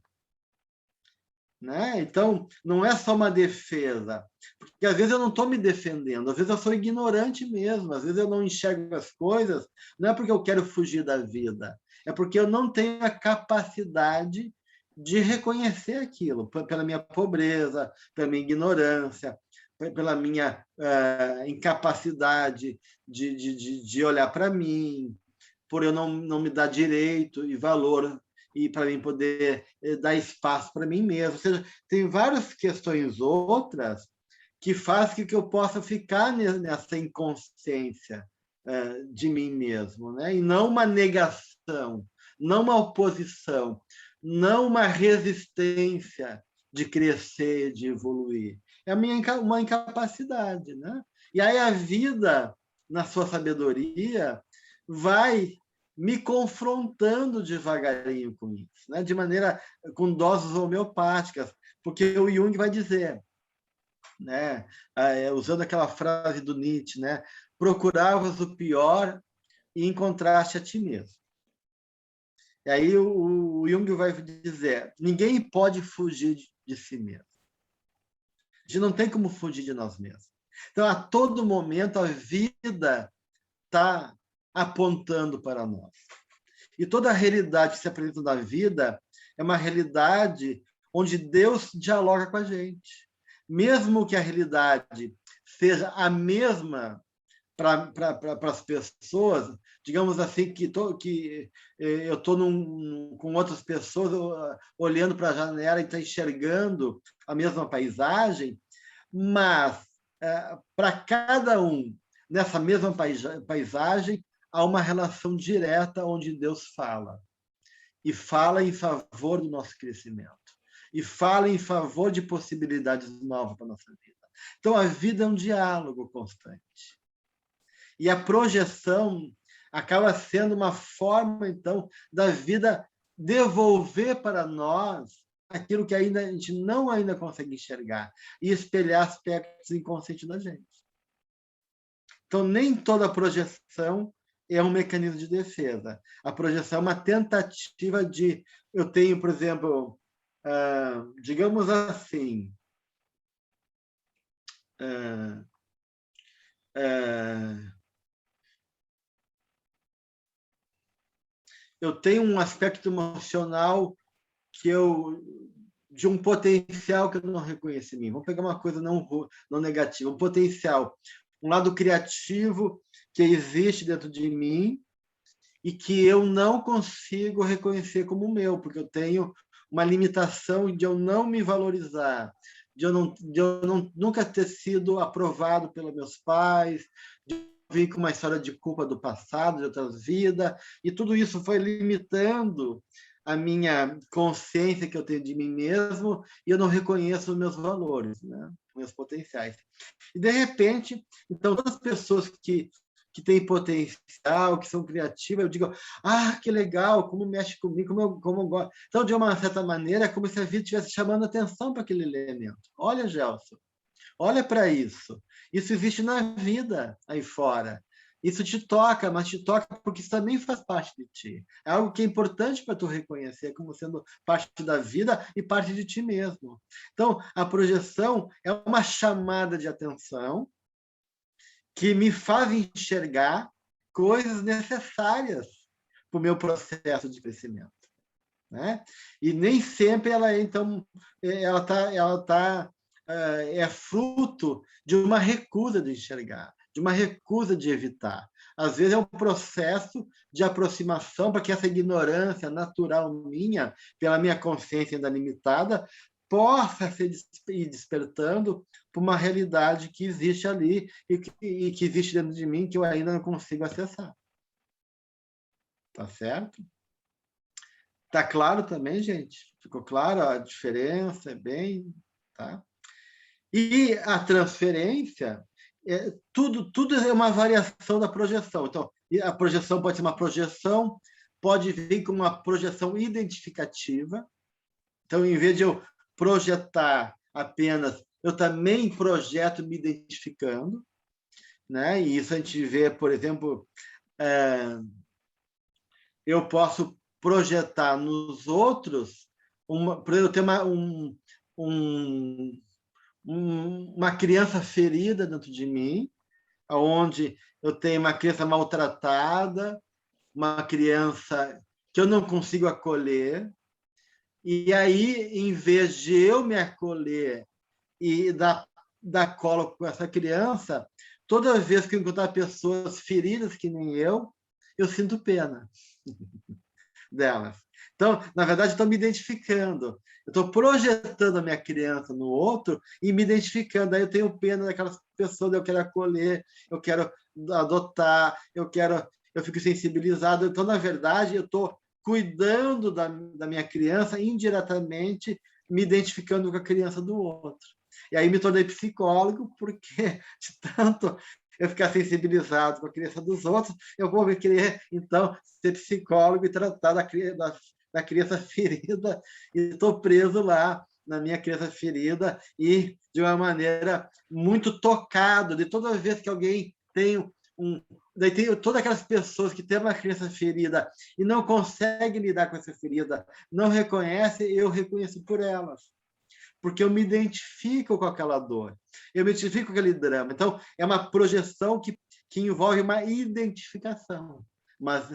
S1: Né? Então, não é só uma defesa, porque às vezes eu não estou me defendendo, às vezes eu sou ignorante mesmo, às vezes eu não enxergo as coisas, não é porque eu quero fugir da vida, é porque eu não tenho a capacidade de reconhecer aquilo, pela minha pobreza, pela minha ignorância, pela minha incapacidade de olhar para mim, por eu não me dar direito e valor e para mim poder dar espaço para mim mesmo. Ou seja, tem várias questões outras que fazem com que eu possa ficar nessa inconsciência de mim mesmo, né? E não uma negação, não uma oposição, não uma resistência de crescer, de evoluir. É uma incapacidade, né? E aí a vida, na sua sabedoria, vai me confrontando devagarinho com isso, né? De maneira com doses homeopáticas, porque o Jung vai dizer, né? Usando aquela frase do Nietzsche, né? Procuravas o pior e encontraste a ti mesmo. E aí o Jung vai dizer, ninguém pode fugir de si mesmo. A gente não tem como fugir de nós mesmos. Então, a todo momento, a vida está apontando para nós. E toda a realidade que se apresenta na vida é uma realidade onde Deus dialoga com a gente. Mesmo que a realidade seja a mesma para as pessoas, digamos assim, que eu estou com outras pessoas olhando para a janela e está enxergando a mesma paisagem, mas para cada um, nessa mesma paisagem, há uma relação direta onde Deus fala. E fala em favor do nosso crescimento. E fala em favor de possibilidades novas para a nossa vida. Então, a vida é um diálogo constante. E a projeção acaba sendo uma forma, então, da vida devolver para nós aquilo que a gente não ainda consegue enxergar e espelhar aspectos inconscientes da gente. Então, nem toda projeção é um mecanismo de defesa. A projeção é uma tentativa de... Eu tenho, por exemplo, digamos assim, eu tenho um aspecto emocional de um potencial que eu não reconheço em mim. Vamos pegar uma coisa não negativa, um potencial, um lado criativo que existe dentro de mim e que eu não consigo reconhecer como meu, porque eu tenho uma limitação de eu não me valorizar, de eu nunca ter sido aprovado pelos meus pais, de eu vir com uma história de culpa do passado, de outras vidas, e tudo isso foi limitando a minha consciência que eu tenho de mim mesmo e eu não reconheço os meus valores, né? Meus potenciais. E, de repente, então, todas as pessoas que têm potencial, que são criativas, eu digo, que legal, como mexe comigo, como eu gosto. Então, de uma certa maneira, é como se a vida estivesse chamando atenção para aquele elemento. Olha, Gelson, olha para isso. Isso existe na vida aí fora. Isso te toca, mas te toca porque isso também faz parte de ti. É algo que é importante para tu reconhecer como sendo parte da vida e parte de ti mesmo. Então, a projeção é uma chamada de atenção que me faz enxergar coisas necessárias para o meu processo de crescimento, né? E nem sempre ela é fruto de uma recusa de enxergar. de uma recusa de evitar. Às vezes é um processo de aproximação para que essa ignorância natural minha, pela minha consciência ainda limitada, possa ir despertando para uma realidade que existe ali e que existe dentro de mim que eu ainda não consigo acessar. Tá certo? Tá claro também, gente? Ficou claro a diferença? É bem... Tá? E a transferência, tudo é uma variação da projeção. Então, a projeção pode ser uma projeção, pode vir com uma projeção identificativa. Então, em vez de eu projetar apenas, eu também projeto me identificando, né? E isso a gente vê, por exemplo, eu posso projetar nos outros, para eu ter uma criança ferida dentro de mim, onde eu tenho uma criança maltratada, uma criança que eu não consigo acolher, e aí, em vez de eu me acolher e dar colo com essa criança, toda vez que eu encontrar pessoas feridas que nem eu sinto pena delas. Então, na verdade, estou me identificando. Eu estou projetando a minha criança no outro e me identificando. Aí eu tenho pena daquelas pessoas, eu quero acolher, eu quero adotar, eu fico sensibilizado. Então, na verdade, eu estou cuidando da minha criança indiretamente, me identificando com a criança do outro. E aí me tornei psicólogo, porque de tanto eu ficar sensibilizado com a criança dos outros, eu vou querer, então, ser psicólogo e tratar da criança ferida, e estou preso lá na minha criança ferida e de uma maneira muito tocado, de toda vez que alguém tem daí tem todas aquelas pessoas que têm uma criança ferida e não conseguem lidar com essa ferida, não reconhecem, eu reconheço por elas. Porque eu me identifico com aquela dor, eu me identifico com aquele drama. Então, é uma projeção que envolve uma identificação, mas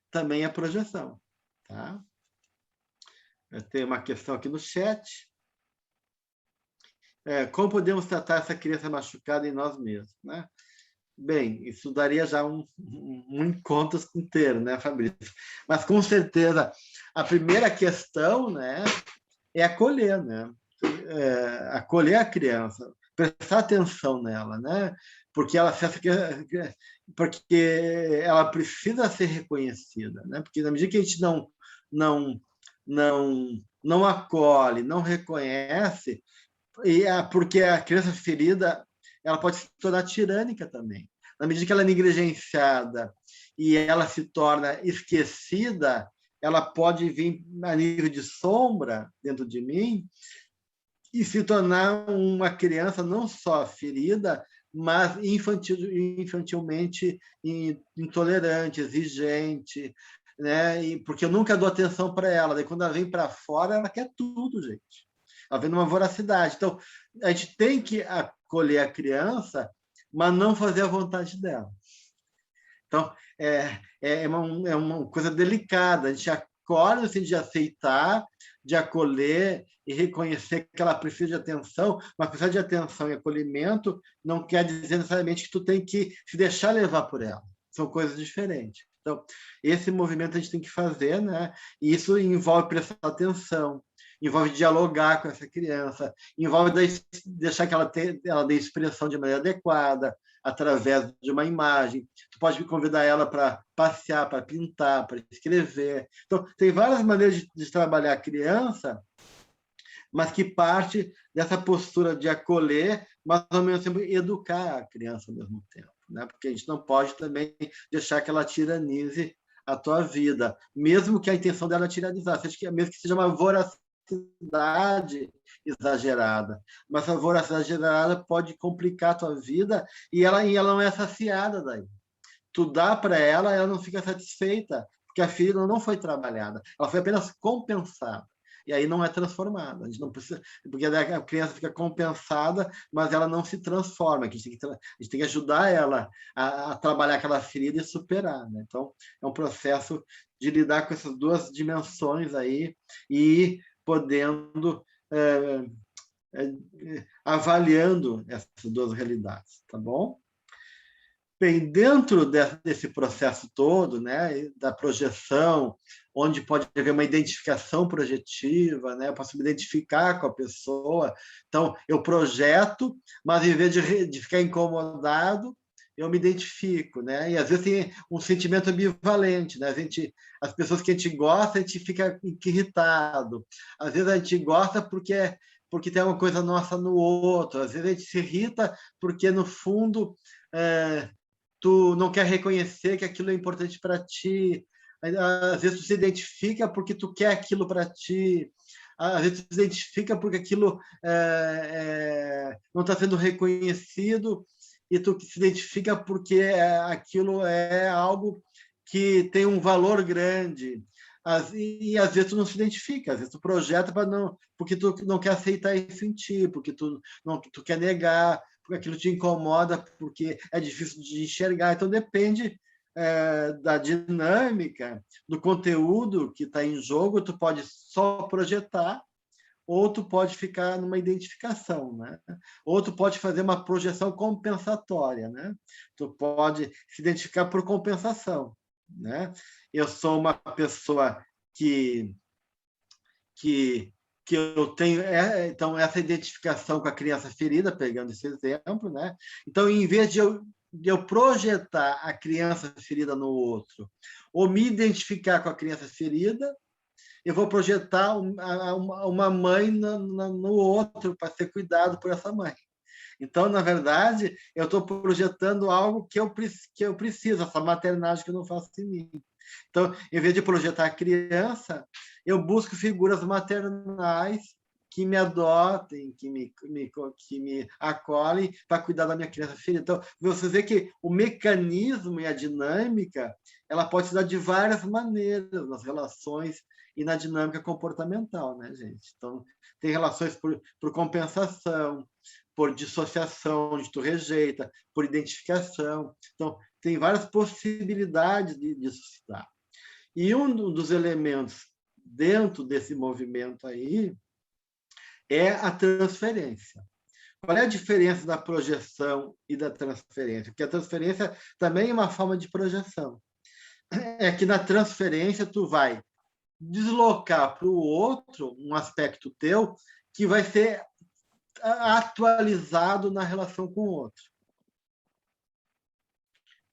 S1: também é projeção. Tá? Eu tenho uma questão aqui no chat. Como podemos tratar essa criança machucada em nós mesmos? Né? Bem, isso daria já um encontro inteiro, né, Fabrício? Mas, com certeza, a primeira questão, né, é acolher, né? Acolher a criança, prestar atenção nela, né? Porque ela precisa ser reconhecida, né? Porque na medida que a gente não acolhe, não reconhece, porque a criança ferida ela pode se tornar tirânica também. Na medida que ela é negligenciada e ela se torna esquecida, ela pode vir a nível de sombra dentro de mim e se tornar uma criança não só ferida, mas infantilmente intolerante, exigente, né? Porque eu nunca dou atenção para ela. Daí, quando ela vem para fora, ela quer tudo, gente. Ela vem numa voracidade. Então, a gente tem que acolher a criança, mas não fazer a vontade dela. Então, é uma coisa delicada. A gente acolhe no sentido de aceitar, de acolher e reconhecer que ela precisa de atenção, mas precisar de atenção e acolhimento não quer dizer necessariamente que tu tem que se deixar levar por ela. São coisas diferentes. Então, esse movimento a gente tem que fazer, né? E isso envolve prestar atenção, envolve dialogar com essa criança, envolve deixar que ela dê expressão de maneira adequada, através de uma imagem. Tu pode convidar ela para passear, para pintar, para escrever. Então, tem várias maneiras de trabalhar a criança, mas que parte dessa postura de acolher, mas ao mesmo tempo educar a criança ao mesmo tempo, né? Porque a gente não pode também deixar que ela tiranize a tua vida, mesmo que a intenção dela é tiranizar, mesmo que seja uma voracidade exagerada. Mas a voracidade exagerada pode complicar a tua vida e ela não é saciada daí. Tu dá para ela não fica satisfeita, porque a ferida não foi trabalhada, ela foi apenas compensada. E aí não é transformada. A gente não precisa, porque a criança fica compensada, mas ela não se transforma. A gente tem que ajudar ela a trabalhar aquela ferida e superar. Né? Então, é um processo de lidar com essas duas dimensões aí e podendo avaliando essas duas realidades, tá bom? Bem, dentro desse processo todo, né, da projeção, onde pode haver uma identificação projetiva, né, eu posso me identificar com a pessoa. Então, eu projeto, mas em vez de ficar incomodado, eu me identifico, né? E às vezes tem um sentimento ambivalente, né? As pessoas que a gente gosta, a gente fica irritado. Às vezes a gente gosta porque tem uma coisa nossa no outro. Às vezes a gente se irrita porque no fundo tu não quer reconhecer que aquilo é importante para ti. Às vezes tu se identifica porque tu quer aquilo para ti. Às vezes tu se identifica porque aquilo não está sendo reconhecido e tu se identifica porque aquilo é algo que tem um valor grande. E às vezes tu não se identifica, às vezes tu projeta para não, porque tu não quer aceitar isso em ti, porque tu quer negar, porque aquilo te incomoda, porque é difícil de enxergar. Então depende da dinâmica, do conteúdo que está em jogo. Tu pode só projetar, ou tu pode ficar numa identificação, né? Ou tu pode fazer uma projeção compensatória, né? Tu pode se identificar por compensação, né? Eu sou uma pessoa que eu tenho então essa identificação com a criança ferida, pegando esse exemplo, né? Então, em vez de eu projetar a criança ferida no outro, ou me identificar com a criança ferida, eu vou projetar uma mãe no outro para ser cuidado por essa mãe. Então, na verdade, eu estou projetando algo que eu preciso, essa maternagem que eu não faço em mim. Então, em vez de projetar a criança, eu busco figuras maternais que me adotem, que me acolhem para cuidar da minha criança filha. Então, você vê que o mecanismo e a dinâmica ela pode se dar de várias maneiras nas relações e na dinâmica comportamental, né, gente? Então, tem relações por compensação, por dissociação, onde tu rejeita, por identificação. Então, tem várias possibilidades disso se dar. E um dos elementos dentro desse movimento aí é a transferência. Qual é a diferença da projeção e da transferência? Porque a transferência também é uma forma de projeção. É que na transferência tu vai deslocar para o outro um aspecto teu que vai ser atualizado na relação com o outro.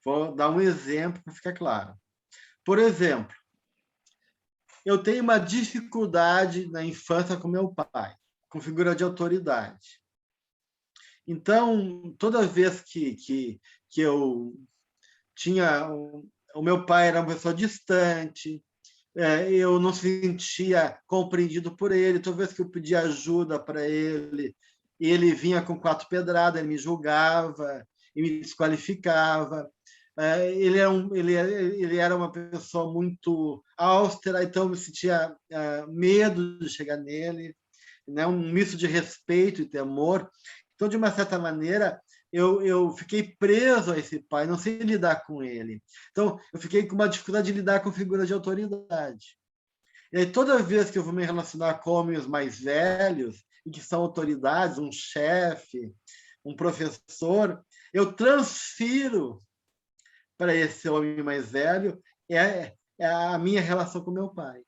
S1: Vou dar um exemplo para ficar claro. Por exemplo, eu tenho uma dificuldade na infância com meu pai, com figura de autoridade. Então, toda vez que eu tinha... O meu pai era uma pessoa distante, eu não se sentia compreendido por ele. Toda vez que eu pedia ajuda para ele, ele vinha com 4 pedradas, ele me julgava e me desqualificava. Ele era uma pessoa muito austera, então eu me sentia medo de chegar nele, né? Um misto de respeito e temor. Então, de uma certa maneira, eu fiquei preso a esse pai, não sei lidar com ele. Então, eu fiquei com uma dificuldade de lidar com figuras de autoridade. E aí, toda vez que eu vou me relacionar com homens mais velhos, e que são autoridades, um chefe, um professor, eu transfiro para esse homem mais velho a minha relação com meu pai.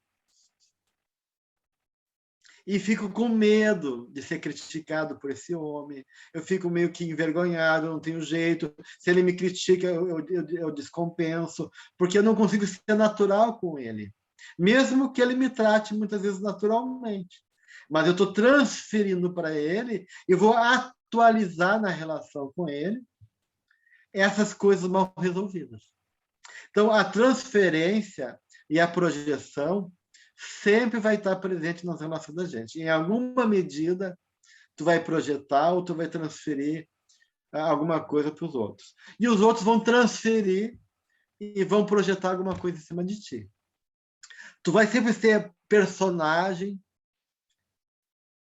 S1: E fico com medo de ser criticado por esse homem. Eu fico meio que envergonhado, não tenho jeito. Se ele me critica, eu descompenso, porque eu não consigo ser natural com ele. Mesmo que ele me trate muitas vezes naturalmente. Mas eu estou transferindo para ele e vou atualizar na relação com ele essas coisas mal resolvidas. Então, a transferência e a projeção sempre vai estar presente nas relações da gente. Em alguma medida, tu vai projetar ou tu vai transferir alguma coisa para os outros. E os outros vão transferir e vão projetar alguma coisa em cima de ti. Tu vai sempre ser personagem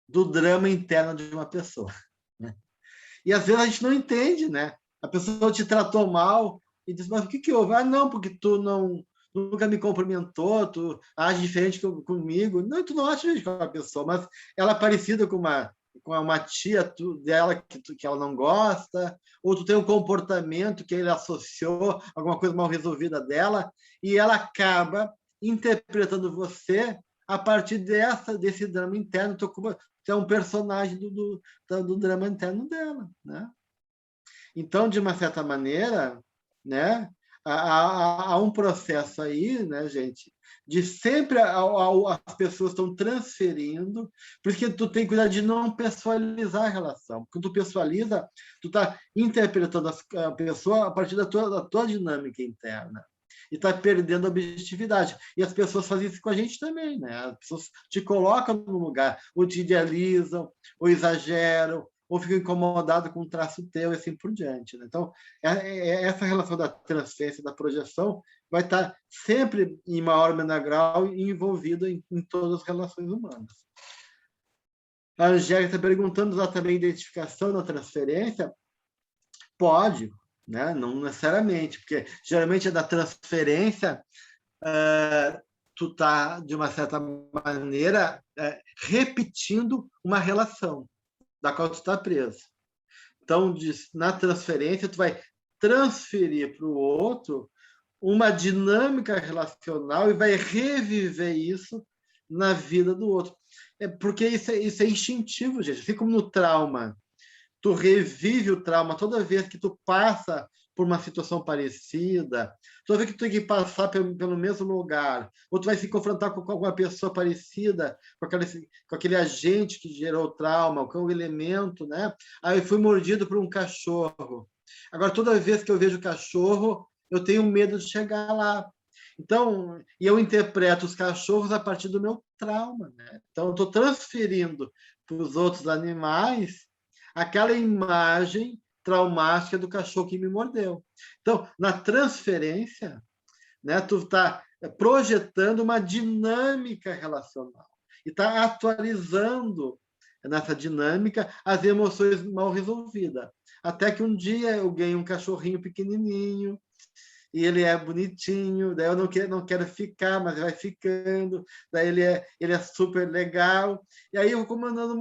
S1: do drama interno de uma pessoa, né? E às vezes a gente não entende, né? A pessoa te tratou mal e diz, mas o que houve? Ah, não, porque tu nunca me cumprimentou, tu age diferente comigo. Não, tu não acha diferente com a pessoa, mas ela é parecida com com uma tia dela que ela não gosta, ou tu tem um comportamento que ele associou, alguma coisa mal resolvida dela, e ela acaba interpretando você a partir desse drama interno. Tu é um personagem do drama interno dela, né? Então, de uma certa maneira, né, há um processo aí, né, gente, de sempre as pessoas estão transferindo, por isso que tu tem que cuidar de não pessoalizar a relação. Quando tu pessoaliza, tu está interpretando a pessoa a partir da tua dinâmica interna. E está perdendo a objetividade. E as pessoas fazem isso com a gente também, né? As pessoas te colocam no lugar, ou te idealizam, ou exageram, ou ficam incomodados com um traço teu e assim por diante, né? Então, essa relação da transferência, da projeção, vai estar sempre, em maior ou menor grau, envolvida em todas as relações humanas. A Angélica está perguntando lá também identificação na transferência. Pode, né? Não necessariamente, porque geralmente é da transferência, tu está, de uma certa maneira, repetindo uma relação da qual tu está preso. Então, na transferência, tu vai transferir para o outro uma dinâmica relacional e vai reviver isso na vida do outro. Porque isso é instintivo, gente. Assim como no trauma, tu revive o trauma toda vez que tu passa por uma situação parecida, toda vez que tu tem que passar pelo mesmo lugar, ou tu vai se confrontar com alguma pessoa parecida, com aquele agente que gerou o trauma, com o elemento, né? Aí eu fui mordido por um cachorro. Agora, toda vez que eu vejo cachorro, eu tenho medo de chegar lá. Então, e eu interpreto os cachorros a partir do meu trauma, né? Então, eu estou transferindo para os outros animais aquela imagem traumática do cachorro que me mordeu. Então, na transferência, né, tu está projetando uma dinâmica relacional e está atualizando nessa dinâmica as emoções mal resolvidas. Até que um dia eu ganho um cachorrinho pequenininho e ele é bonitinho, daí eu não quero ficar, mas vai ficando, daí ele é super legal, e aí eu vou comandando,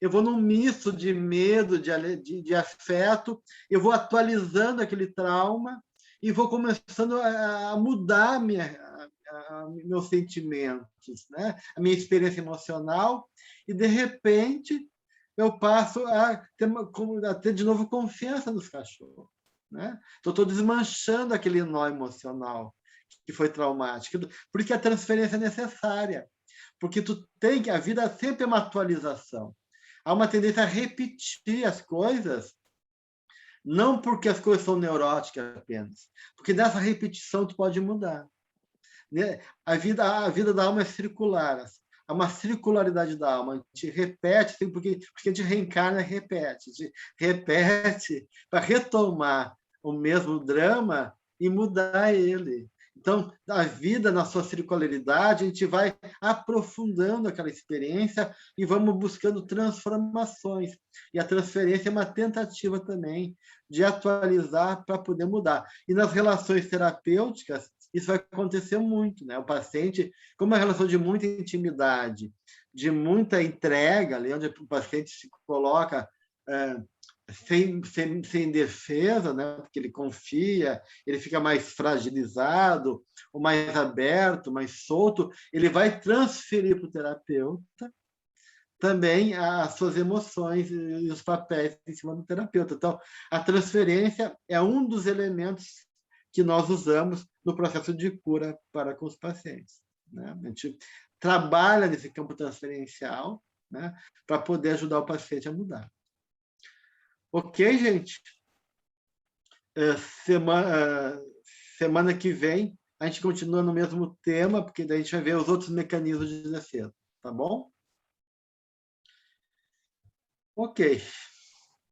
S1: eu vou num misto de medo, de afeto, eu vou atualizando aquele trauma e vou começando a mudar meus sentimentos, né? A minha experiência emocional, e de repente eu passo a ter de novo confiança nos cachorros. Né? Então, estou desmanchando aquele nó emocional que foi traumático. Porque a transferência é necessária. Porque a vida sempre é uma atualização. Há uma tendência a repetir as coisas, não porque as coisas são neuróticas apenas, porque nessa repetição tu pode mudar. A vida da alma é circular. Há uma circularidade da alma. A gente repete, porque a gente reencarna e repete. A gente repete para retomar o mesmo drama e mudar ele. Então, a vida, na sua circularidade, a gente vai aprofundando aquela experiência e vamos buscando transformações. E a transferência é uma tentativa também de atualizar para poder mudar. E nas relações terapêuticas, isso vai acontecer muito, né? O paciente, como é uma relação de muita intimidade, de muita entrega, ali onde o paciente se coloca sem defesa, né? Porque ele confia, ele fica mais fragilizado, ou mais aberto, mais solto, ele vai transferir para o terapeuta também as suas emoções e os papéis em cima do terapeuta. Então, a transferência é um dos elementos que nós usamos no processo de cura para com os pacientes. Né? A gente trabalha nesse campo transferencial, né, para poder ajudar o paciente a mudar. Ok, gente? Semana que vem a gente continua no mesmo tema, porque daí a gente vai ver os outros mecanismos de defesa. Tá bom? Ok.